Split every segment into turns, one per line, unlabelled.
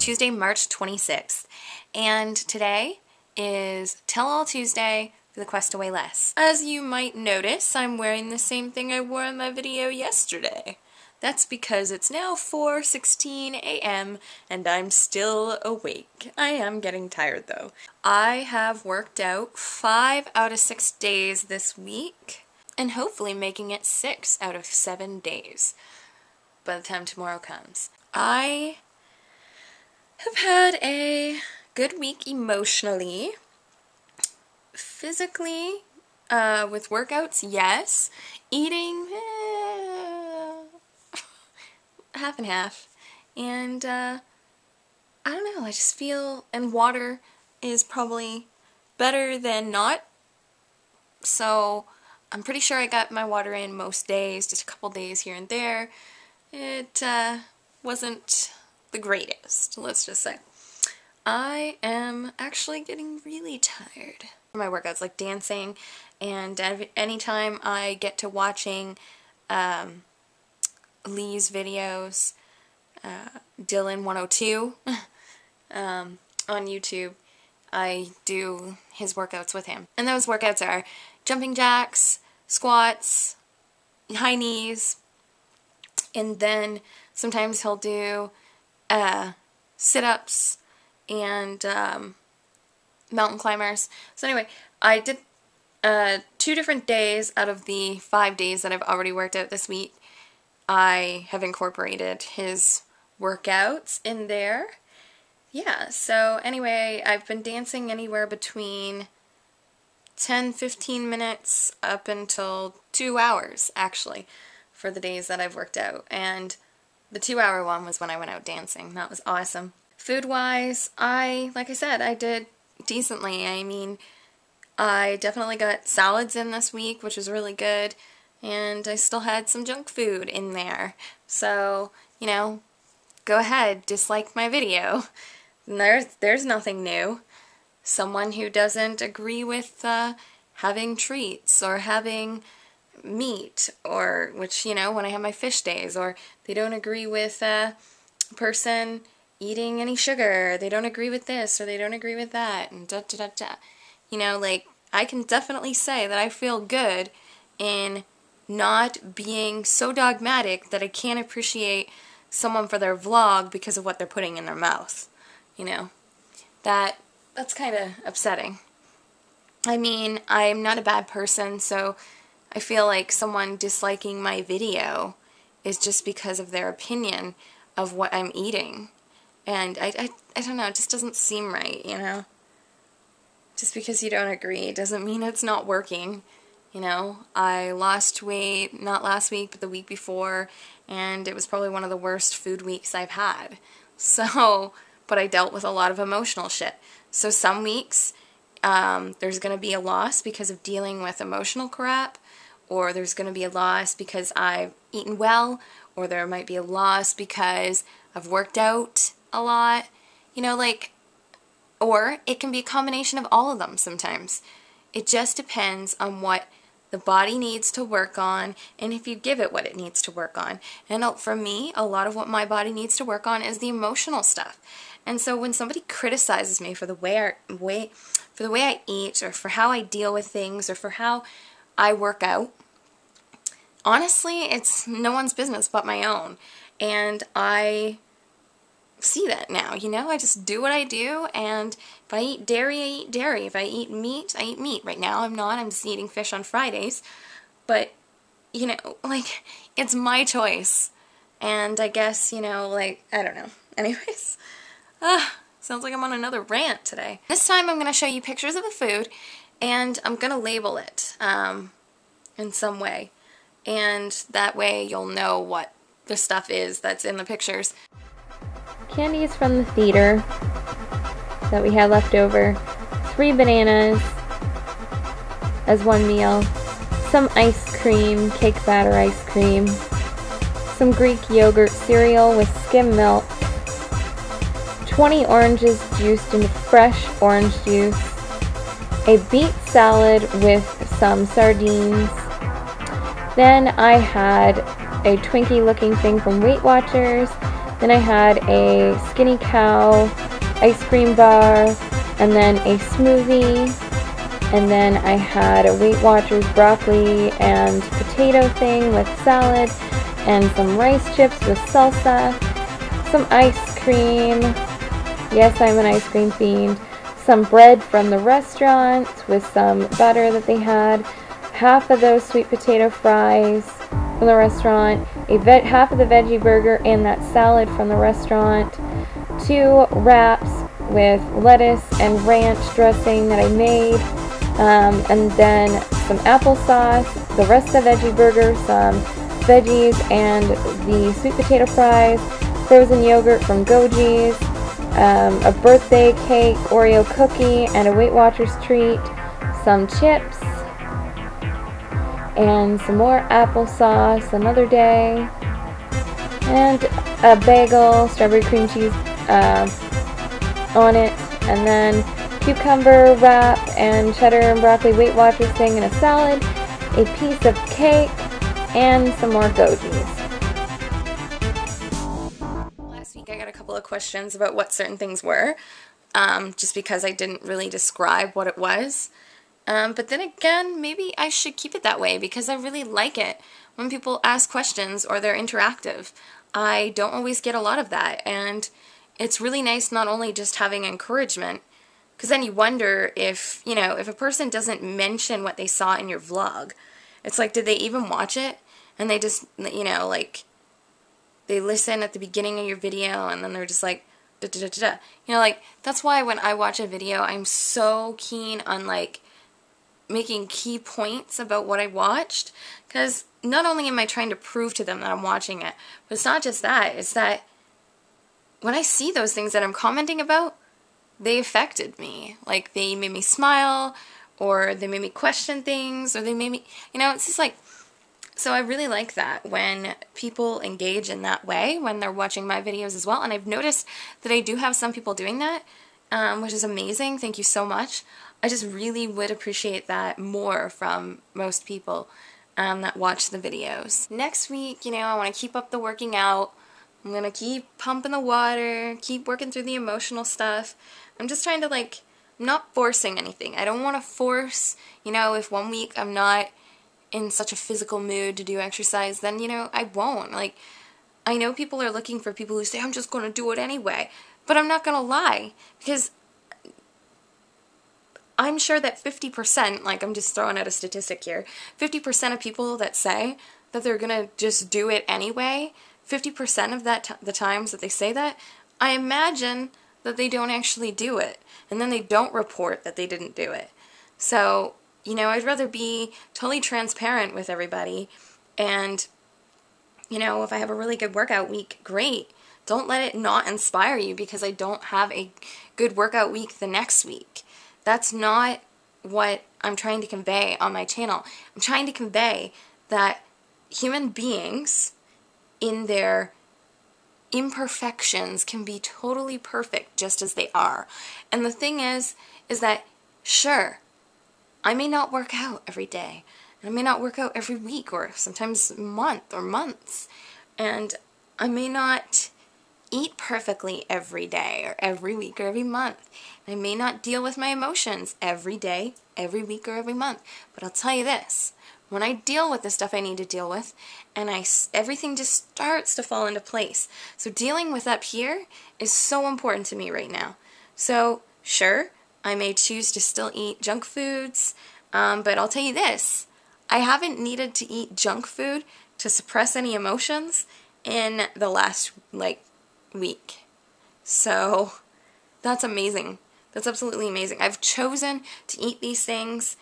Tuesday, March 26th, and today is Tell All Tuesday for the Quest to Weigh Less. As you might notice, I'm wearing the same thing I wore in my video yesterday. That's because it's now 4:16 a.m. and I'm still awake. I am getting tired though. I have worked out 5 out of 6 days this week, and hopefully making it 6 out of 7 days by the time tomorrow comes. I have had a good week emotionally. Physically, with workouts, yes. Eating, half and half. And, I don't know, I just feel, and water is probably better than not. So, I'm pretty sure I got my water in most days, just a couple days here and there. It, wasn't the greatest, let's just say. I am actually getting really tired. My workouts, like dancing, and anytime I get to watching Lee's videos, Dylan 102 on YouTube, I do his workouts with him. And those workouts are jumping jacks, squats, high knees, and then sometimes he'll do sit-ups and mountain climbers. So anyway, I did 2 different days out of the 5 days that I've already worked out this week. I have incorporated his workouts in there. Yeah, so anyway, I've been dancing anywhere between 10-15 minutes up until 2 hours, actually, for the days that I've worked out. And the 2-hour one was when I went out dancing. That was awesome. Food-wise, like I said, I did decently. I mean, I definitely got salads in this week, which was really good, and I still had some junk food in there. So, you know, go ahead, dislike my video. There's nothing new. Someone who doesn't agree with having treats or having meat, or, which, you know, when I have my fish days, or they don't agree with a person eating any sugar, they don't agree with this, or they don't agree with that, and da-da-da-da. You know, like, I can definitely say that I feel good in not being so dogmatic that I can't appreciate someone for their vlog because of what they're putting in their mouth. You know, that's kind of upsetting. I mean, I'm not a bad person, so I feel like someone disliking my video is just because of their opinion of what I'm eating. And I don't know, it just doesn't seem right, you know? Just because you don't agree doesn't mean it's not working, you know? I lost weight, not last week, but the week before, and it was probably one of the worst food weeks I've had. So, but I dealt with a lot of emotional shit. So some weeks, there's going to be a loss because of dealing with emotional crap, or there's going to be a loss because I've eaten well, or there might be a loss because I've worked out a lot, you know, like, or it can be a combination of all of them sometimes. It just depends on what the body needs to work on, and if you give it what it needs to work on. And for me, a lot of what my body needs to work on is the emotional stuff. And so when somebody criticizes me for the way I eat, or for how I deal with things, or for how I work out, honestly, it's no one's business but my own. And I see that now, you know? I just do what I do, and if I eat dairy, I eat dairy. If I eat meat, I eat meat. Right now I'm not. I'm just eating fish on Fridays. But, you know, like, it's my choice. And I guess, you know, like, I don't know. Anyways, sounds like I'm on another rant today. This time I'm going to show you pictures of the food, and I'm going to label it in some way. And that way you'll know what the stuff is that's in the pictures.
Candies from the theater that we had left over, 3 bananas as one meal, some ice cream, cake batter ice cream, some Greek yogurt cereal with skim milk, 20 oranges juiced into fresh orange juice, a beet salad with some sardines. Then I had a Twinkie looking thing from Weight Watchers, Then I had a Skinny Cow ice cream bar, and then a smoothie, and then I had a Weight Watchers broccoli and potato thing with salad, and some rice chips with salsa, some ice cream, yes, I'm an ice cream fiend, some bread from the restaurant with some butter that they had, half of those sweet potato fries from the restaurant, half of the veggie burger and that salad from the restaurant, 2 wraps with lettuce and ranch dressing that I made, and then some applesauce, the rest of the veggie burger, some veggies and the sweet potato fries, frozen yogurt from Goji's, a birthday cake, Oreo cookie, and a Weight Watchers treat, some chips, and some more applesauce another day, and a bagel, strawberry cream cheese on it, and then cucumber wrap and cheddar and broccoli Weight Watchers thing and a salad, a piece of cake, and some more Goji's.
Last week I got a couple of questions about what certain things were, just because I didn't really describe what it was. But then again, maybe I should keep it that way because I really like it when people ask questions or they're interactive. I don't always get a lot of that, and it's really nice not only just having encouragement, because then you wonder if, if a person doesn't mention what they saw in your vlog, it's like, did they even watch it? And they just, like, they listen at the beginning of your video and then they're just like, da da da da da. Like, that's why when I watch a video, I'm so keen on, like, making key points about what I watched, because not only am I trying to prove to them that I'm watching it, but it's not just that, it's that when I see those things that I'm commenting about, they affected me. Like, they made me smile, or they made me question things, or they made me, it's just like, so I really like that when people engage in that way when they're watching my videos as well, and I've noticed that I do have some people doing that, which is amazing. Thank you so much. I just really would appreciate that more from most people that watch the videos. Next week, I want to keep up the working out. I'm going to keep pumping the water, keep working through the emotional stuff. I'm just trying to, like, I'm not forcing anything. I don't want to force, if one week I'm not in such a physical mood to do exercise, then, I won't. Like, I know people are looking for people who say, I'm just going to do it anyway. But I'm not going to lie, because I'm sure that 50%, like, I'm just throwing out a statistic here, 50% of people that say that they're going to just do it anyway, 50% of the times that they say that, I imagine that they don't actually do it, and then they don't report that they didn't do it. So, I'd rather be totally transparent with everybody, and, if I have a really good workout week, great. Don't let it not inspire you because I don't have a good workout week the next week. That's not what I'm trying to convey on my channel. I'm trying to convey that human beings, in their imperfections, can be totally perfect just as they are. And the thing is that, sure, I may not work out every day, and I may not work out every week, or sometimes a month or months, and I may not eat perfectly every day or every week or every month. I may not deal with my emotions every day, every week, or every month. But I'll tell you this, when I deal with the stuff I need to deal with, and everything just starts to fall into place. So dealing with up here is so important to me right now. So, sure, I may choose to still eat junk foods, but I'll tell you this, I haven't needed to eat junk food to suppress any emotions in the last, week. So that's amazing. That's absolutely amazing. I've chosen to eat these things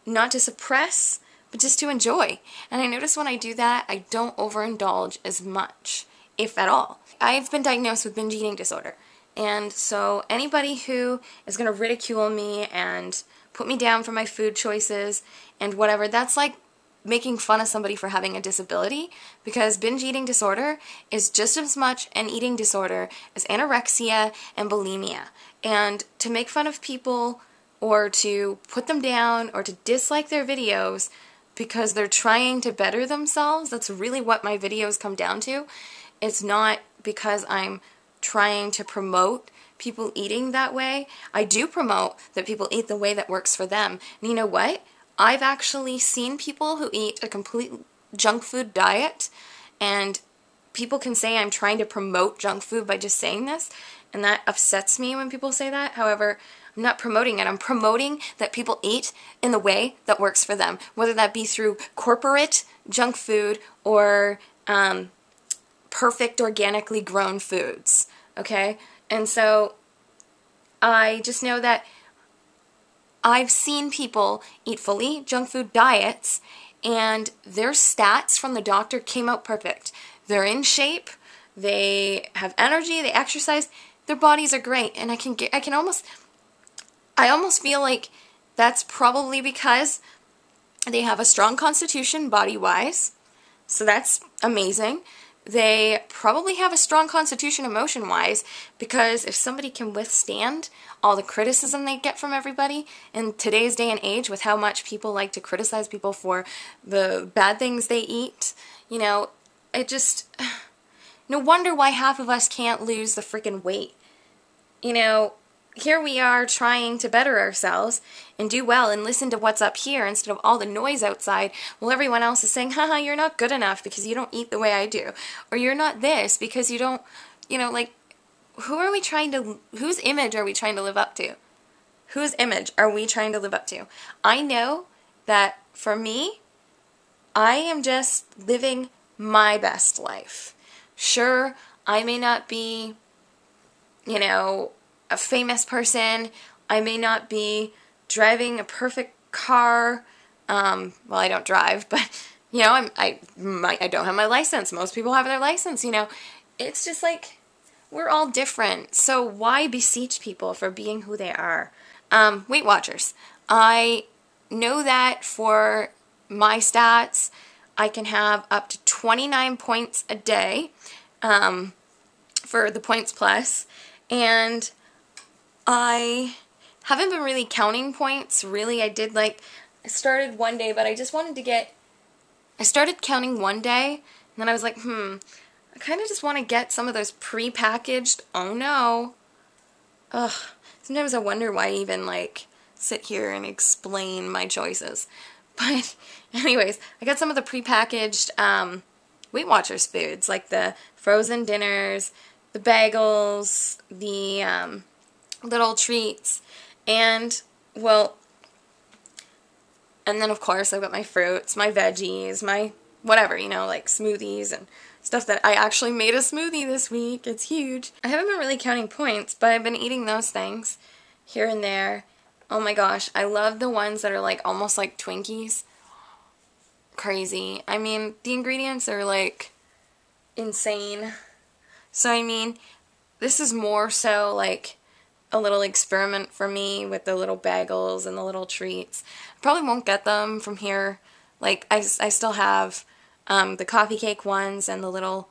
not to suppress, but just to enjoy. And I notice when I do that, I don't overindulge as much, if at all. I've been diagnosed with binge eating disorder. And so anybody who is going to ridicule me and put me down for my food choices and whatever, that's like making fun of somebody for having a disability, because binge eating disorder is just as much an eating disorder as anorexia and bulimia. And to make fun of people or to put them down or to dislike their videos because they're trying to better themselves, that's really what my videos come down to. It's not because I'm trying to promote people eating that way. I do promote that people eat the way that works for them. And you know what? I've actually seen people who eat a complete junk food diet, and people can say I'm trying to promote junk food by just saying this, and that upsets me when people say that. However, I'm not promoting it. I'm promoting that people eat in the way that works for them, whether that be through corporate junk food or perfect organically grown foods, okay? And so I just know that I've seen people eat fully junk food diets, and their stats from the doctor came out perfect. They're in shape, they have energy, they exercise, their bodies are great, and I almost feel like that's probably because they have a strong constitution body-wise, so that's amazing. They probably have a strong constitution emotion-wise, because if somebody can withstand all the criticism they get from everybody in today's day and age, with how much people like to criticize people for the bad things they eat, you know, it just, no wonder why half of us can't lose the freaking weight. You know, here we are trying to better ourselves and do well and listen to what's up here instead of all the noise outside, while everyone else is saying, haha, you're not good enough because you don't eat the way I do, or you're not this because you don't, you know, like, whose image are we trying to live up to? Whose image are we trying to live up to? I know that for me, I am just living my best life. Sure, I may not be, you know, a famous person. I may not be driving a perfect car. Well, I don't drive, but, you know, I don't have my license. Most people have their license, you know. It's just like, we're all different, so why beseech people for being who they are? Weight Watchers. I know that for my stats, I can have up to 29 points a day for the Points Plus, and I haven't been really counting points, really. I started one day, but I just wanted to I started counting one day, and then I was like, I kind of just want to get some of those pre-packaged, oh no. Ugh, sometimes I wonder why I even, like, sit here and explain my choices. But, anyways, I got some of the pre-packaged Weight Watchers foods, like the frozen dinners, the bagels, the little treats, and, well, and then, of course, I've got my fruits, my veggies, my whatever, you know, like smoothies and stuff that I actually made a smoothie this week. It's huge. I haven't been really counting points, but I've been eating those things here and there. Oh my gosh, I love the ones that are like almost like Twinkies. Crazy. I mean, the ingredients are like insane. So I mean, this is more so like a little experiment for me with the little bagels and the little treats. I probably won't get them from here. Like, I still have the coffee cake ones and the little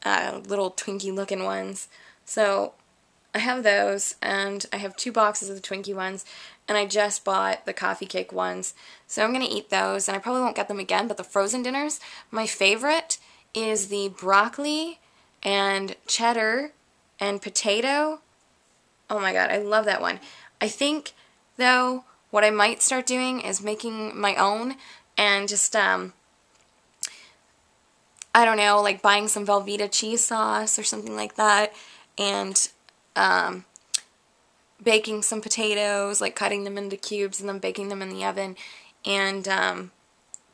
Twinkie looking ones. So I have those, and I have 2 boxes of the Twinkie ones, and I just bought the coffee cake ones. So I'm going to eat those, and I probably won't get them again, but the frozen dinners, my favorite is the broccoli and cheddar and potato. Oh my god, I love that one. I think, though, what I might start doing is making my own and just, I don't know, like buying some Velveeta cheese sauce or something like that, and baking some potatoes, like cutting them into cubes and then baking them in the oven, and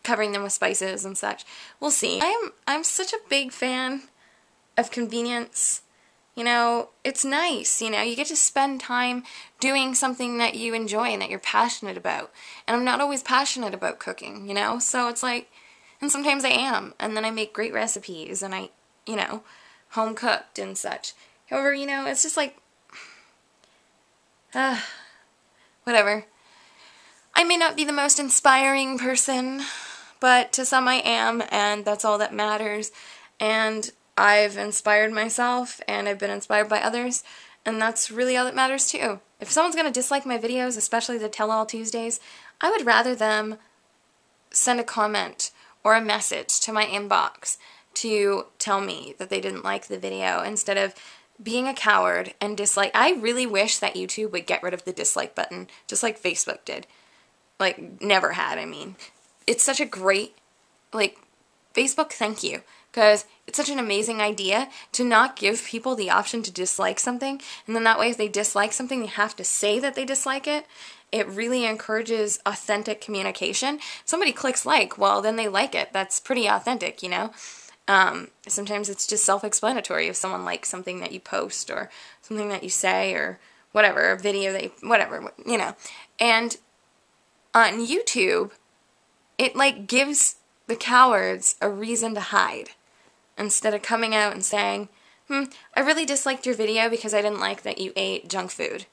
covering them with spices and such. We'll see. I'm such a big fan of convenience. You know, it's nice, you know, you get to spend time doing something that you enjoy and that you're passionate about. And I'm not always passionate about cooking, you know, so it's like, and sometimes I am, and then I make great recipes, and I, you know, home cooked and such. However, you know, it's just like, whatever. I may not be the most inspiring person, but to some I am, and that's all that matters. And I've inspired myself, and I've been inspired by others, and that's really all that matters too. If someone's going to dislike my videos, especially the Tell All Tuesdays, I would rather them send a comment or a message to my inbox to tell me that they didn't like the video instead of being a coward and dislike. I really wish that YouTube would get rid of the dislike button, just like Facebook did. Like, never had, I mean. It's such a great, like, Facebook, thank you. Because it's such an amazing idea to not give people the option to dislike something. And then that way, if they dislike something, they have to say that they dislike it. It really encourages authentic communication. Somebody clicks like, well, then they like it. That's pretty authentic, you know? Sometimes it's just self-explanatory if someone likes something that you post or something that you say or whatever, a video that you, whatever, you know. And on YouTube, it like gives the cowards a reason to hide instead of coming out and saying, I really disliked your video because I didn't like that you ate junk food,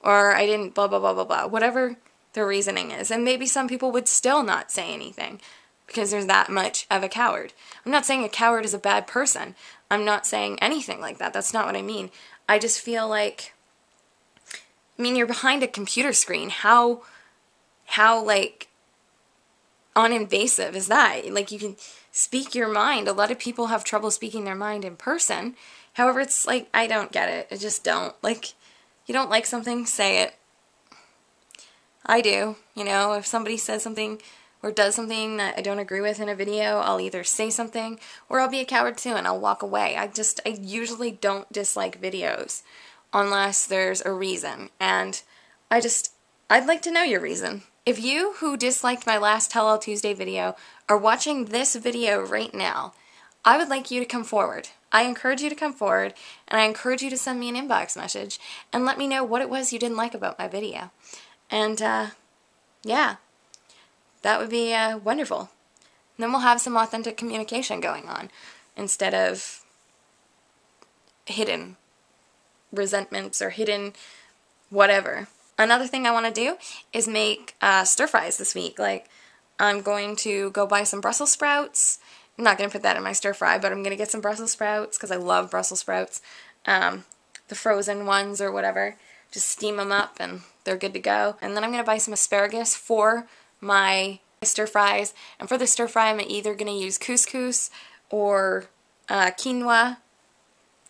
or I didn't blah, blah, blah, blah, blah, whatever the reasoning is. And maybe some people would still not say anything because there's that much of a coward. I'm not saying a coward is a bad person. I'm not saying anything like that. That's not what I mean. I just feel like, I mean, you're behind a computer screen. How like, uninvasive is that? Like, you can speak your mind. A lot of people have trouble speaking their mind in person. However, it's like, I don't get it. I just don't. Like, you don't like something, say it. I do. You know, if somebody says something or does something that I don't agree with in a video, I'll either say something or I'll be a coward too and I'll walk away. I usually don't dislike videos unless there's a reason. And I'd like to know your reason. If you who disliked my last Tell All Tuesday video are watching this video right now, I would like you to come forward. I encourage you to come forward, and I encourage you to send me an inbox message and let me know what it was you didn't like about my video. And, yeah, that would be wonderful. And then we'll have some authentic communication going on instead of hidden resentments or hidden whatever. Another thing I want to do is make stir fries this week. Like, I'm going to go buy some Brussels sprouts. I'm not going to put that in my stir fry, but I'm going to get some Brussels sprouts because I love Brussels sprouts. The frozen ones or whatever. Just steam them up and they're good to go. And then I'm going to buy some asparagus for my stir fries. And for the stir fry, I'm either going to use couscous or quinoa,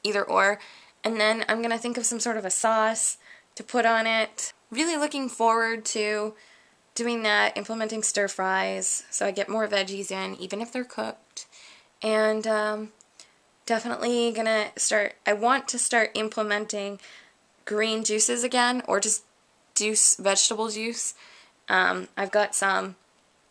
either or. And then I'm going to think of some sort of a sauce to put on it. Really looking forward to doing that, implementing stir fries so I get more veggies in, even if they're cooked. And definitely gonna start, I want to start implementing green juices again, or just vegetable juice. I've got some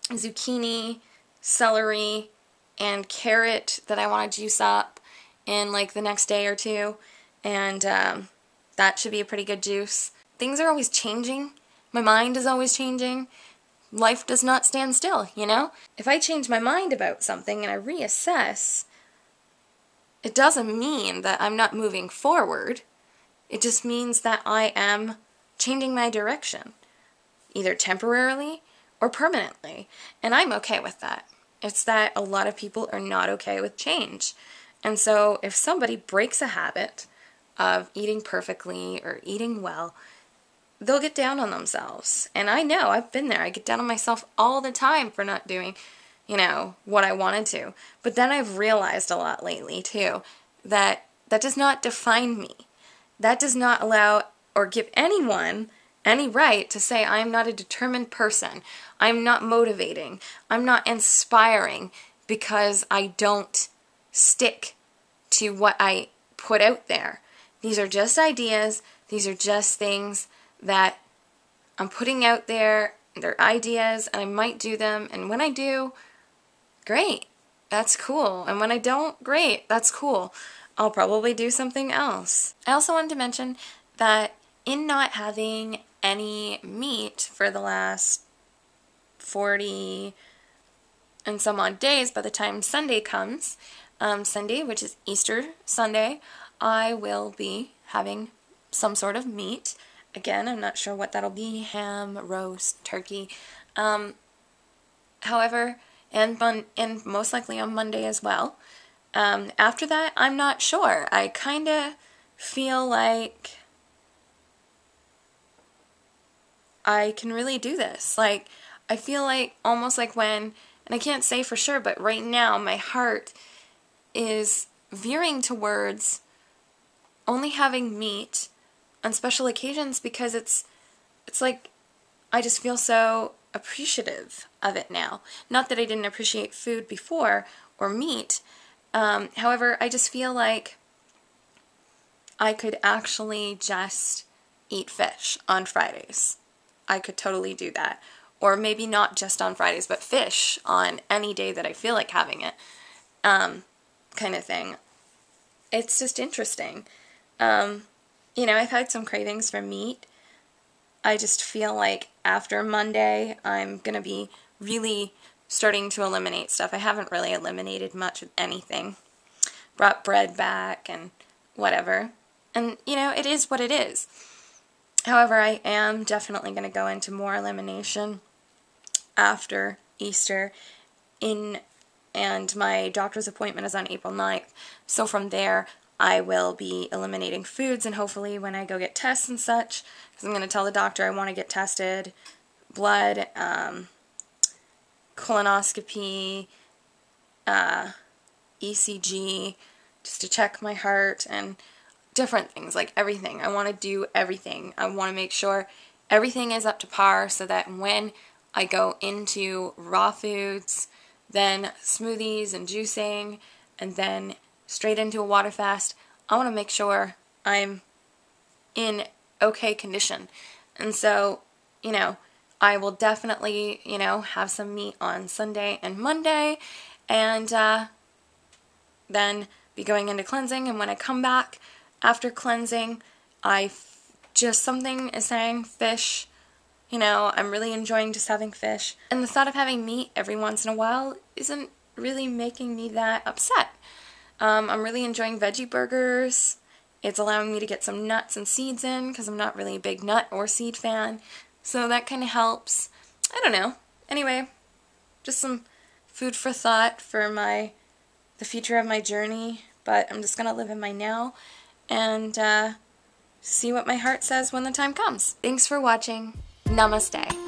zucchini, celery, and carrot that I want to juice up in like the next day or two. And that should be a pretty good juice. Things are always changing. My mind is always changing. Life does not stand still, you know? If I change my mind about something and I reassess, it doesn't mean that I'm not moving forward. It just means that I am changing my direction, either temporarily or permanently. And I'm okay with that. It's that a lot of people are not okay with change. And so if somebody breaks a habit of eating perfectly or eating well, they'll get down on themselves. And I know, I've been there. I get down on myself all the time for not doing, you know, what I wanted to. But then I've realized a lot lately, too, that that does not define me. That does not allow or give anyone any right to say I'm not a determined person. I'm not motivating. I'm not inspiring because I don't stick to what I put out there. These are just ideas. These are just things that I'm putting out there. They're ideas, and I might do them. And when I do, great. That's cool. And when I don't, great. That's cool. I'll probably do something else. I also wanted to mention that in not having any meat for the last 40 and some odd days, by the time Sunday comes, Sunday, which is Easter Sunday, I will be having some sort of meat. Again, I'm not sure what that'll be, ham, roast, turkey. However, and most likely on Monday as well. After that, I'm not sure. I kind of feel like I can really do this. Like, I feel like almost like when, and I can't say for sure, but right now my heart is veering towards only having meat on special occasions because it's like I just feel so appreciative of it now. Not that I didn't appreciate food before or meat. However, I just feel like I could actually just eat fish on Fridays. I could totally do that. Or maybe not just on Fridays, but fish on any day that I feel like having it, kind of thing. It's just interesting. You know, I've had some cravings for meat. I just feel like after Monday, I'm going to be really starting to eliminate stuff. I haven't really eliminated much of anything. Brought bread back and whatever. And, you know, it is what it is. However, I am definitely going to go into more elimination after Easter, and my doctor's appointment is on April 9th. So from there, I will be eliminating foods, and hopefully when I go get tests and such, because I'm going to tell the doctor I want to get tested, blood, colonoscopy, ECG, just to check my heart, and different things, like everything. I want to do everything. I want to make sure everything is up to par so that when I go into raw foods, then smoothies and juicing, and then straight into a water fast, I want to make sure I'm in okay condition. And so, you know, I will definitely, you know, have some meat on Sunday and Monday, and then be going into cleansing. And when I come back after cleansing, just something is saying fish. You know, I'm really enjoying just having fish. And the thought of having meat every once in a while isn't really making me that upset. I'm really enjoying veggie burgers. It's allowing me to get some nuts and seeds in because I'm not really a big nut or seed fan. So that kind of helps. I don't know. Anyway, just some food for thought for the future of my journey. But I'm just going to live in my now and see what my heart says when the time comes. Thanks for watching. Namaste.